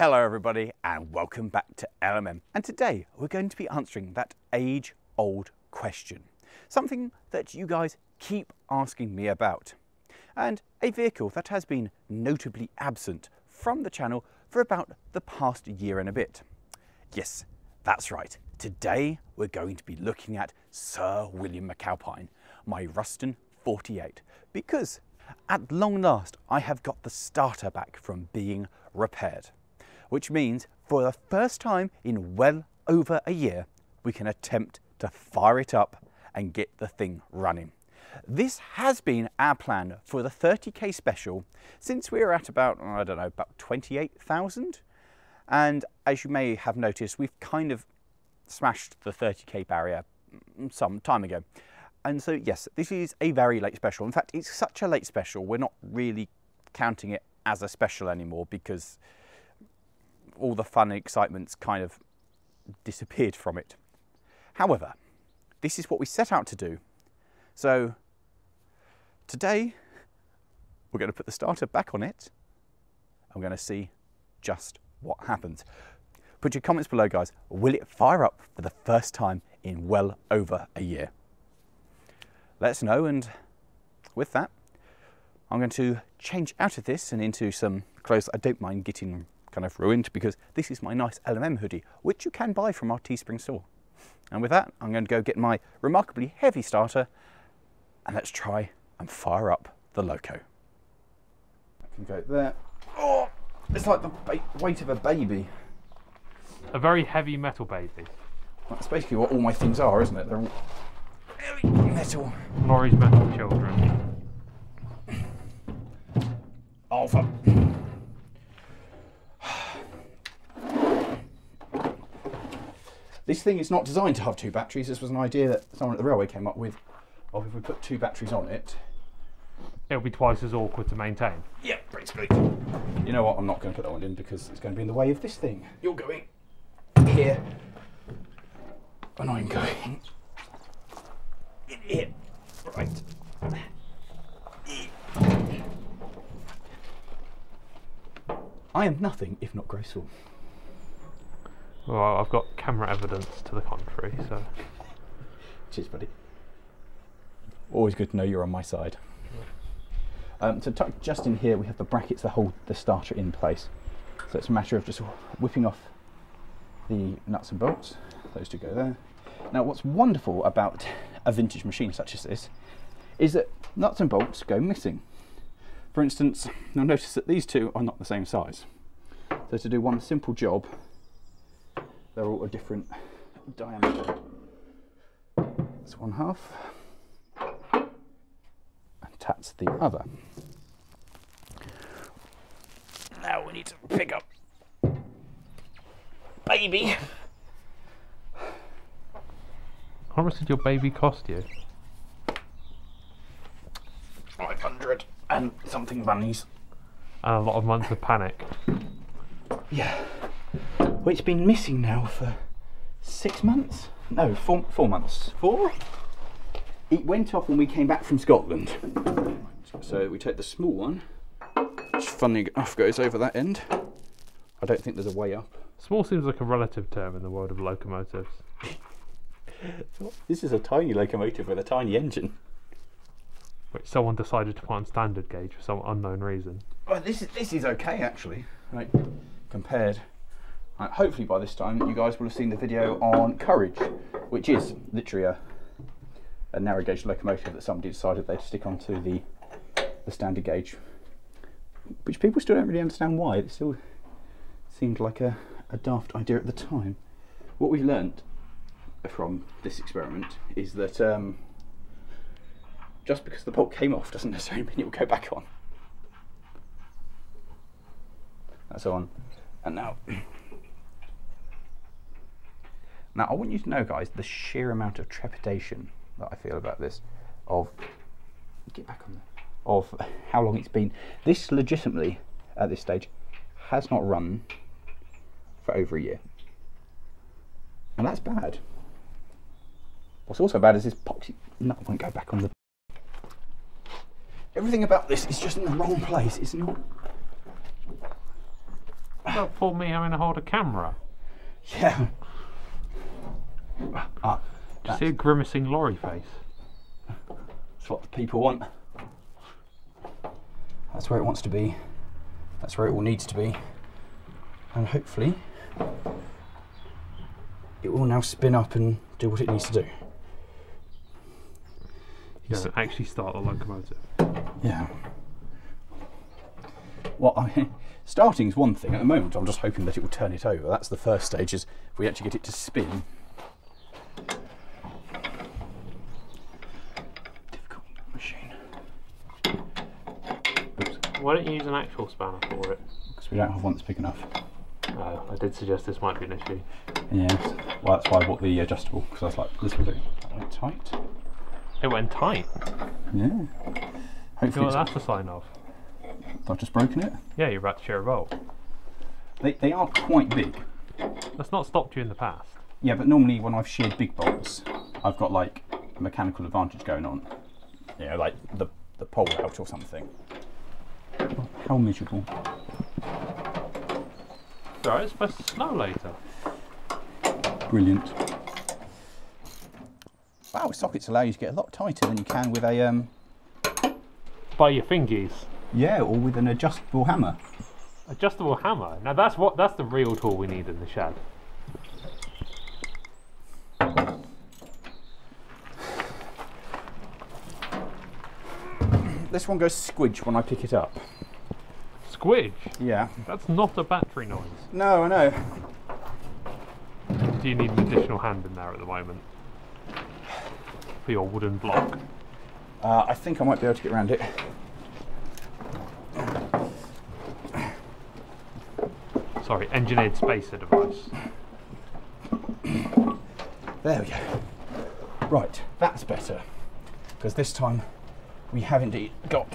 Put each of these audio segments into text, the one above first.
Hello everybody and welcome back to LMM, and today we're going to be answering that age-old question, something that you guys keep asking me about, and a vehicle that has been notably absent from the channel for about the past year and a bit. Yes, that's right, today we're going to be looking at Sir William McAlpine, my Ruston 48, because at long last I have got the starter back from being repaired. Which means for the first time in well over a year, we can attempt to fire it up and get the thing running. This has been our plan for the 30k special since we were at about, I don't know, about 28,000. And as you may have noticed, we've kind of smashed the 30k barrier some time ago. And so yes, this is a very late special. In fact, it's such a late special, we're not really counting it as a special anymore because all the fun and excitement's kind of disappeared from it. However, this is what we set out to do. So today we're going to put the starter back on it and we're going to see just what happens. Put your comments below, guys. Will it fire up for the first time in well over a year? Let us know, and with that I'm going to change out of this and into some clothes I don't mind getting kind of ruined, because this is my nice LMM hoodie, which you can buy from our Teespring store. And with that, I'm going to go get my remarkably heavy starter, and let's try and fire up the Loco. I can go there. Oh, it's like the weight of a baby. A very heavy metal baby. That's basically what all my things are, isn't it? They're all heavy metal. Lawrie's metal children. Alpha. This thing is not designed to have two batteries. This was an idea that someone at the railway came up with, of if we put two batteries on it, it'll be twice as awkward to maintain. Yeah, basically. You know what, I'm not going to put that one in because it's going to be in the way of this thing. You're going here, and I'm going in here. Right. I am nothing if not graceful. Well, I've got camera evidence to the contrary, so. Cheers, buddy. Always good to know you're on my side. So tucked just in here we have the brackets that hold the starter in place. So it's a matter of just whipping off the nuts and bolts. Those two go there. Now what's wonderful about a vintage machine such as this is that nuts and bolts go missing. For instance, you'll notice that these two are not the same size. So to do one simple job, they're all a different diameter. That's one half, and that's the other. Now we need to pick up baby. How much did your baby cost you? 500 and something bunnies. And a lot of months of panic. Yeah. Well, it's been missing now for 6 months? No, 4 months. 4? It went off when we came back from Scotland. So we take the small one, which funny enough goes over that end. I don't think there's a way up. Small seems like a relative term in the world of locomotives. This is a tiny locomotive with a tiny engine. Which someone decided to put on standard gauge for some unknown reason. Well, this is okay actually, right, compared. Hopefully by this time you guys will have seen the video on Courage, which is literally a narrow gauge locomotive that somebody decided they'd stick onto the standard gauge, which people still don't really understand why. It still seemed like a daft idea at the time. What we've learnt from this experiment is that just because the bolt came off doesn't necessarily mean it will go back on. That's on. And now I want you to know, guys, the sheer amount of trepidation that I feel about this, of how long it's been. This legitimately, at this stage, has not run for over a year. And that's bad. What's also bad is this epoxy nut won't go back on the... Everything about this is just in the wrong place. It's not... That for me having to hold a camera. Yeah. Just see a grimacing Lawrie face. That's what the people want. That's where it wants to be. That's where it all needs to be. And hopefully it will now spin up and do what it needs to do. Yeah, actually start the locomotive. Yeah. Well, starting is one thing. At the moment, I'm just hoping that it will turn it over. That's the first stage, is if we actually get it to spin. Difficult machine. Oops. Why don't you use an actual spanner for it? Because we don't have one that's big enough. No, I did suggest this might be an issue. Yeah. Well, that's why I bought the adjustable, because I was like, this will do. That went tight. It went tight. Yeah. You Hopefully know what that's a sign of? I've just broken it. Yeah, you're about to share a bolt. They are quite big. That's not stopped you in the past. Yeah, but normally when I've sheared big bolts, I've got like a mechanical advantage going on. You know, like the pole out or something. Oh, how miserable. It's alright, it's supposed to snow later. Brilliant. Wow, sockets allow you to get a lot tighter than you can with a By your fingies. yeah, or with an adjustable hammer. Adjustable hammer. Now that's the real tool we need in the shed. This one goes squidge when I pick it up. Squidge? Yeah. That's not a battery noise. No, I know. Do you need an additional hand in there at the moment? For your wooden block? I think I might be able to get around it. Sorry, engineered spacer device. There we go. Right, that's better. Because this time we have indeed got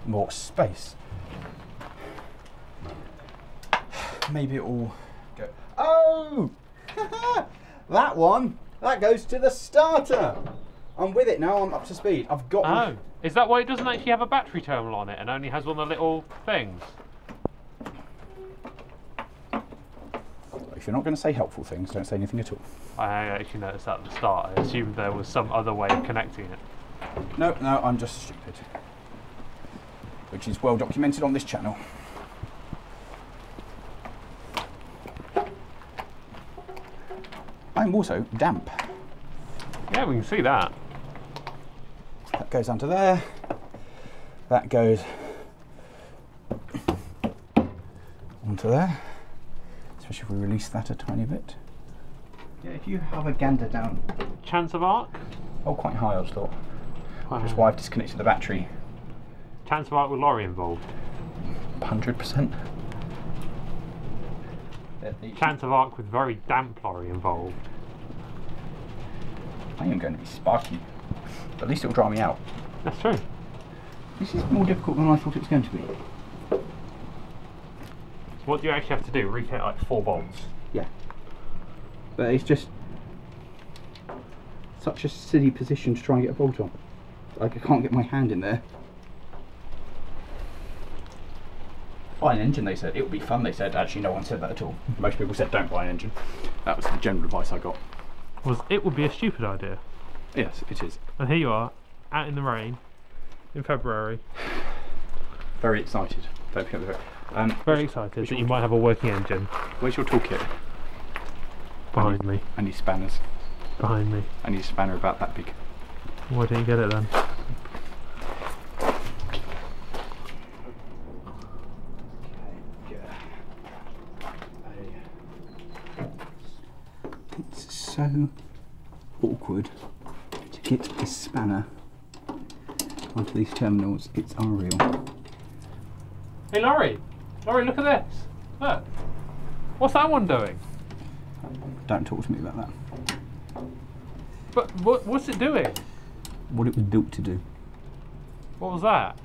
more space. Maybe it will go. Oh! That one! That goes to the starter! I'm with it now, I'm up to speed. I've got Oh, is that why it doesn't actually have a battery terminal on it and only has one of the little things? If you're not going to say helpful things, don't say anything at all. I actually noticed that at the start. I assumed there was some other way of connecting it. No, I'm just stupid. Which is well documented on this channel. I'm also damp. Yeah, we can see that. That goes under there. That goes onto there. Especially if we release that a tiny bit. Yeah, if you have a gander down. Chance of arc? Oh, quite high, I thought. Quite That's high. why I've disconnected the battery. Chance of arc with Lawrie involved? 100%. Chance of arc with very damp Lawrie involved? I am going to be sparky. But at least it'll dry me out. That's true. This is more difficult than I thought it was going to be. So what do you actually have to do? Recount like 4 bolts? Yeah. But it's just such a silly position to try and get a bolt on. Like, I can't get my hand in there. Buy an engine, they said. It would be fun, they said. Actually, no one said that at all. Most people said don't buy an engine. That was the general advice I got. It would be a stupid idea. Yes, it is. And here you are, out in the rain, in February. Very excited. Don't forget the Very excited that you might have a working engine. Where's your toolkit? Behind me. I need spanners. Behind me. I need a spanner about that big. Why didn't you get it then? It's so awkward to get a spanner onto these terminals. It's unreal. Hey Lawrie! Lawrie, look at this! Look! What's that one doing? Don't talk to me about that. But what's it doing? What it was built to do. What was that?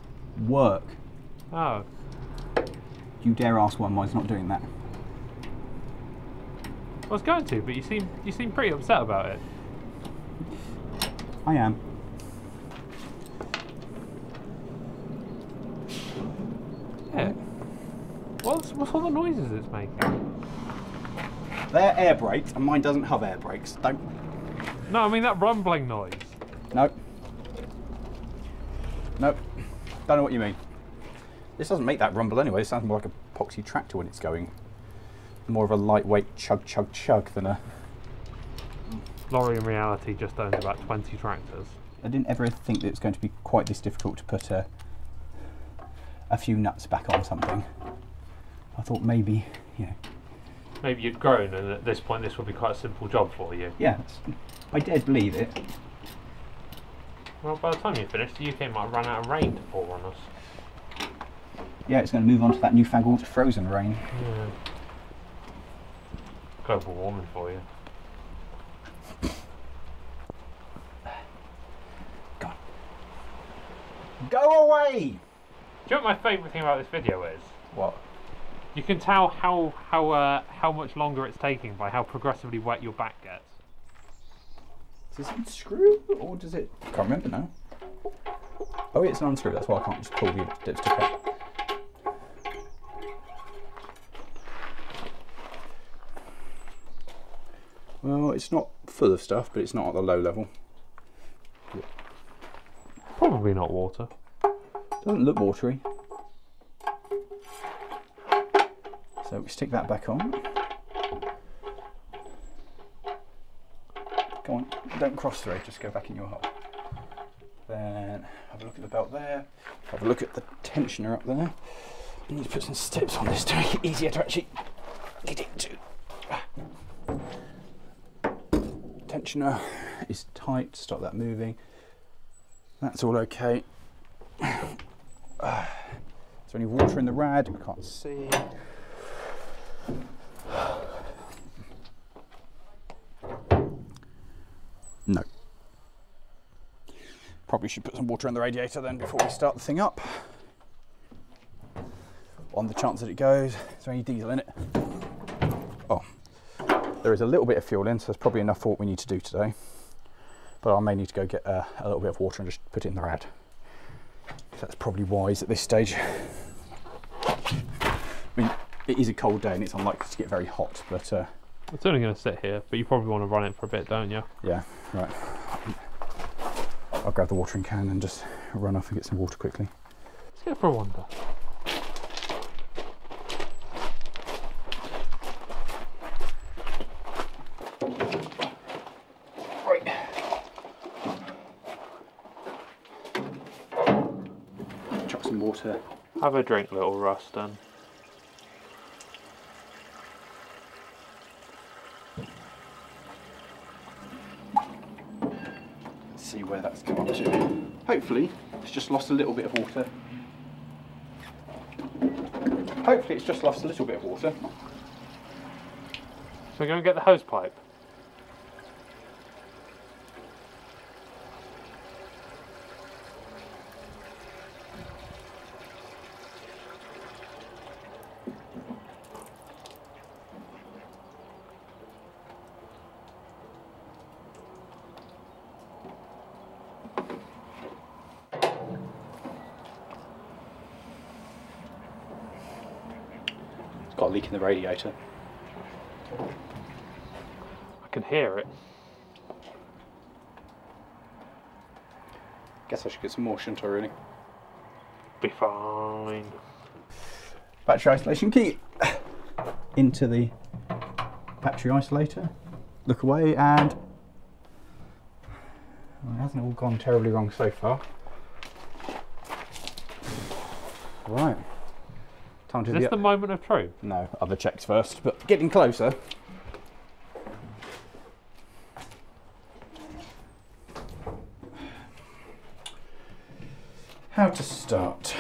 Work. Oh. You dare ask one why it's not doing that. I was going to, but you seem pretty upset about it. I am. Yeah. What's all the noises it's making? They're air brakes, and mine doesn't have air brakes. Don't. No, I mean that rumbling noise. Nope. Nope. Don't know what you mean. This doesn't make that rumble anyway. It sounds more like a epoxy tractor when it's going. More of a lightweight chug chug chug than a... Lawrie in reality just owns about 20 tractors. I didn't ever think that it was going to be quite this difficult to put a few nuts back on something. I thought maybe, you know... Maybe you'd grown and at this point this would be quite a simple job for you. Yeah, I dared believe it. Well, by the time you finish, the UK might run out of rain to pour on us. Yeah, it's going to move on to that newfangled frozen rain. Yeah. Global warming for you. God. Go away! Do you know what my favourite thing about this video is? What? You can tell how much longer it's taking by how progressively wet your back gets. Does this unscrew or does it? I can't remember now. Oh, it's an unscrew. That's why I can't just pull the dipstick up. Well, it's not full of stuff, but it's not at the low level. Probably not water. Doesn't look watery. So we stick that back on. Go on, don't cross through, just go back in your hole. Then have a look at the belt there. Have a look at the tensioner up there. I need to put some steps on this to make it easier to actually get into. Tensioner is tight, stop that moving. That's all okay. Is there any water in the rad? I can't see. No. Probably should put some water in the radiator then before we start the thing up. On the chance that it goes. Is there any diesel in it? Oh, there is a little bit of fuel in, so there's probably enough for what we need to do today. But I may need to go get a little bit of water and just put it in the rad. So that's probably wise at this stage. I mean, it is a cold day and it's unlikely to get very hot, but... it's only going to sit here, but you probably want to run it for a bit, don't you? Yeah, right. I'll grab the watering can and just run off and get some water quickly. Let's go for a wander. Right. Chuck some water. Have a drink, little Ruston. See where that's come up to. Hopefully it's just lost a little bit of water. Hopefully it's just lost a little bit of water. So go and get the hose pipe. Got a leak in the radiator. I can hear it. Guess I should get some more, shouldn't I, really? Be fine. Battery isolation key into the battery isolator. Look away and... well, it hasn't all gone terribly wrong so far. Right. Time to Is this the moment of truth? No, other checks first, but getting closer. How to start?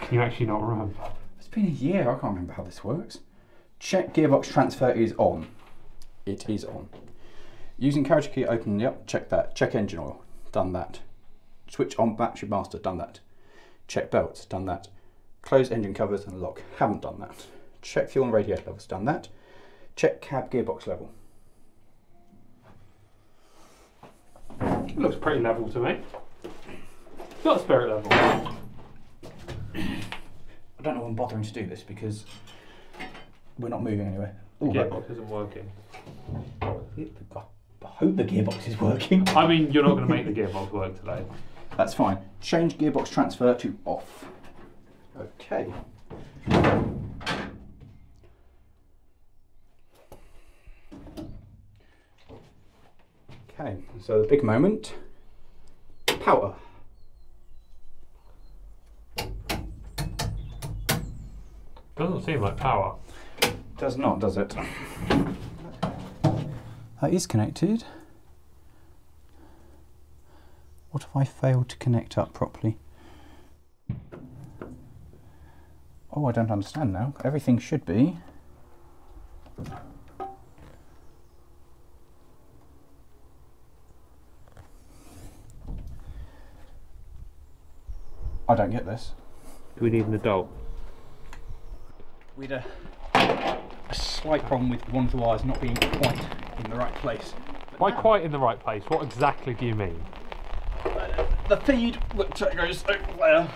Can you actually not remember? It's been a year, I can't remember how this works. Check gearbox transfer is on. It is on. Using carriage key, open the up, check that. Check engine oil, done that. Switch on battery master, done that. Check belts, done that. Close engine covers and lock, haven't done that. Check fuel and radiator levels, done that. Check cab gearbox level. It looks pretty level to me. It's got a spirit level. I don't know why I'm bothering to do this because We're not moving anywhere. The gearbox isn't working. I hope the gearbox is working. I mean, you're not going to make the gearbox work today. That's fine. Change gearbox transfer to off. Okay. Okay, so the big moment. Power. Doesn't seem like power. Does not, does it? That is connected. What if I failed to connect up properly? Oh, I don't understand now. Everything should be. I don't get this. Do we need an adult? We had a slight problem with one of the wires not being quite in the right place. Why quite in the right place? What exactly do you mean? The feed that goes over there,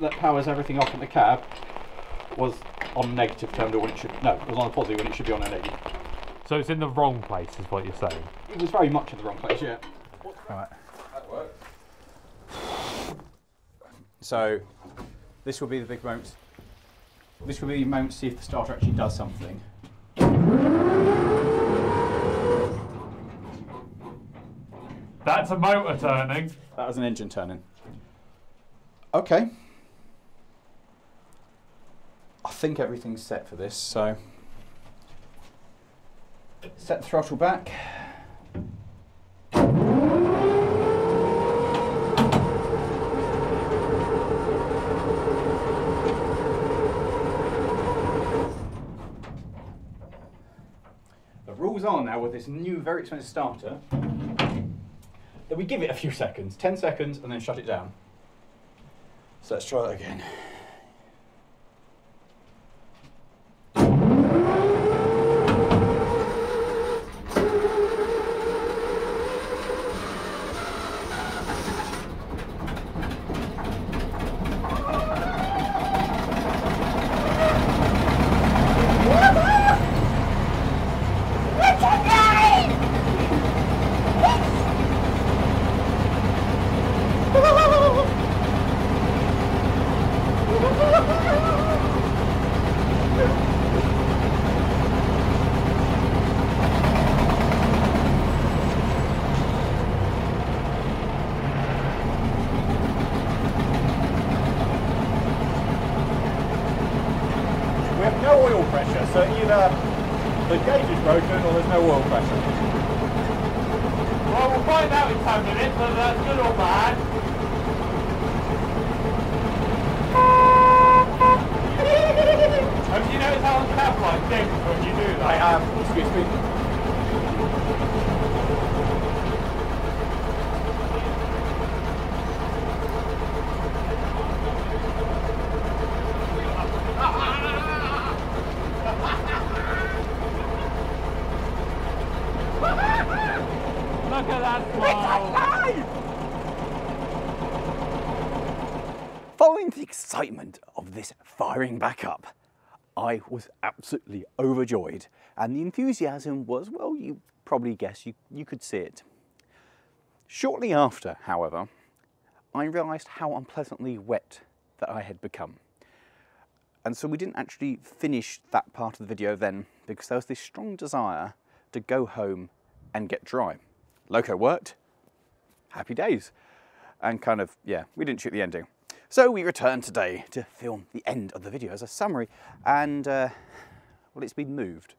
that powers everything off in the cab, was on negative terminal when it should. No, it was on a positive when it should be on a negative. So it's in the wrong place, is what you're saying? It was very much in the wrong place, yeah. Right. That works. So, this will be the big moment. This will be the moment to see if the starter actually does something. That's a motor turning. That was an engine turning. Okay. I think everything's set for this, so set the throttle back. The rules are now with this new very expensive starter that we give it a few seconds, 10 seconds, and then shut it down. So let's try that again. We have no oil pressure, so either the gauge is broken or there's no oil pressure. Well, we'll find out in 10 minutes whether that's good or bad. Have you noticed how the cab light dings when you do that? I have, excuse me. Look at that smile! Following the excitement of this firing back up, I was absolutely overjoyed, and the enthusiasm was, well, you probably guess, you could see it. Shortly after, however, I realised how unpleasantly wet that I had become. And so we didn't actually finish that part of the video then, because there was this strong desire to go home and get dry. Loco worked, happy days, and kind of, yeah, we didn't shoot the ending. So we returned today to film the end of the video as a summary, and well, it's been moved.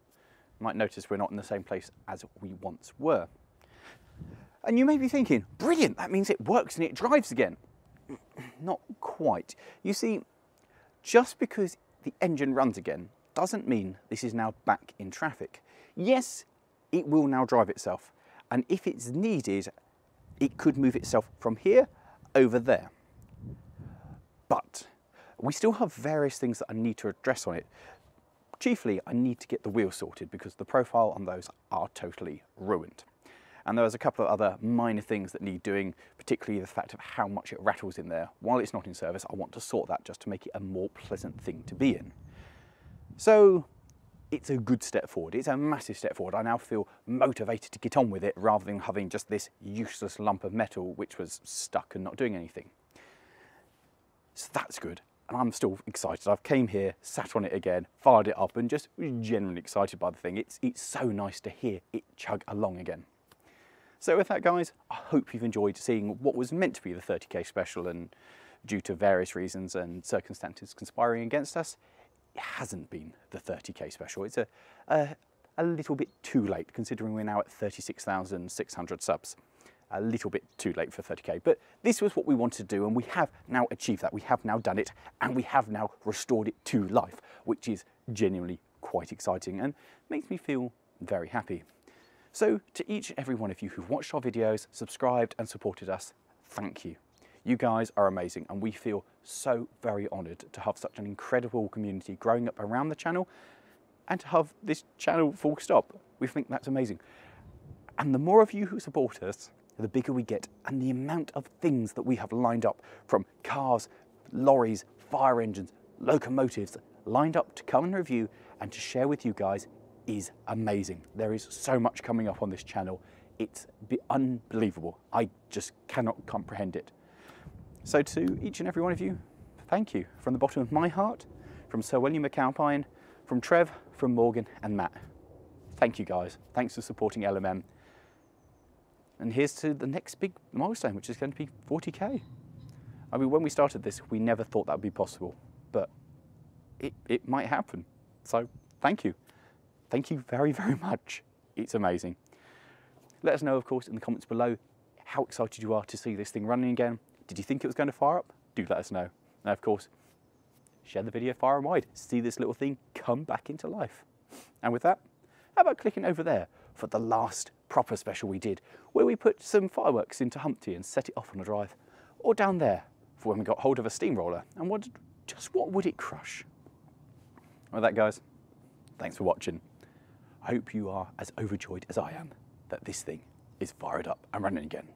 You might notice we're not in the same place as we once were. And you may be thinking, brilliant, that means it works and it drives again. Not quite. You see, just because the engine runs again doesn't mean this is now back in traffic. Yes, it will now drive itself, and if it's needed, it could move itself from here over there. But we still have various things that I need to address on it. Chiefly, I need to get the wheels sorted because the profile on those are totally ruined. And there's a couple of other minor things that need doing, particularly the fact of how much it rattles in there. While it's not in service, I want to sort that just to make it a more pleasant thing to be in. So it's a good step forward. It's a massive step forward. I now feel motivated to get on with it rather than having just this useless lump of metal which was stuck and not doing anything. So that's good. And I'm still excited. I've came here, sat on it again, fired it up, and just genuinely excited by the thing. It's so nice to hear it chug along again. So with that, guys, I hope you've enjoyed seeing what was meant to be the 30k special, and due to various reasons and circumstances conspiring against us, it hasn't been the 30k special. It's a little bit too late, considering we're now at 36,600 subs. A little bit too late for 30k, but this was what we wanted to do, and we have now achieved that. We have now done it, and we have now restored it to life, which is genuinely quite exciting and makes me feel very happy. So to each and every one of you who've watched our videos, subscribed and supported us, thank you. You guys are amazing, and we feel so very honoured to have such an incredible community growing up around the channel, and to have this channel full stop. We think that's amazing. And the more of you who support us, the bigger we get, and the amount of things that we have lined up, from cars, lorries, fire engines, locomotives, lined up to come and review and to share with you guys, is amazing. There is so much coming up on this channel. It's unbelievable. I just cannot comprehend it. So to each and every one of you, thank you from the bottom of my heart, from Sir William McAlpine, from Trev, from Morgan and Matt. Thank you guys. Thanks for supporting LMM. And here's to the next big milestone, which is going to be 40k. I mean, when we started this, we never thought that would be possible, but it might happen. So thank you. Thank you very, very much. It's amazing. Let us know, of course, in the comments below how excited you are to see this thing running again. Did you think it was going to fire up? Do let us know. And of course, share the video far and wide. See this little thing come back into life. And with that, how about clicking over there for the last proper special we did, where we put some fireworks into Humpty and set it off on a drive, or down there for when we got hold of a steamroller and wondered just what would it crush. With that, guys, thanks for watching. I hope you are as overjoyed as I am that this thing is fired up and running again.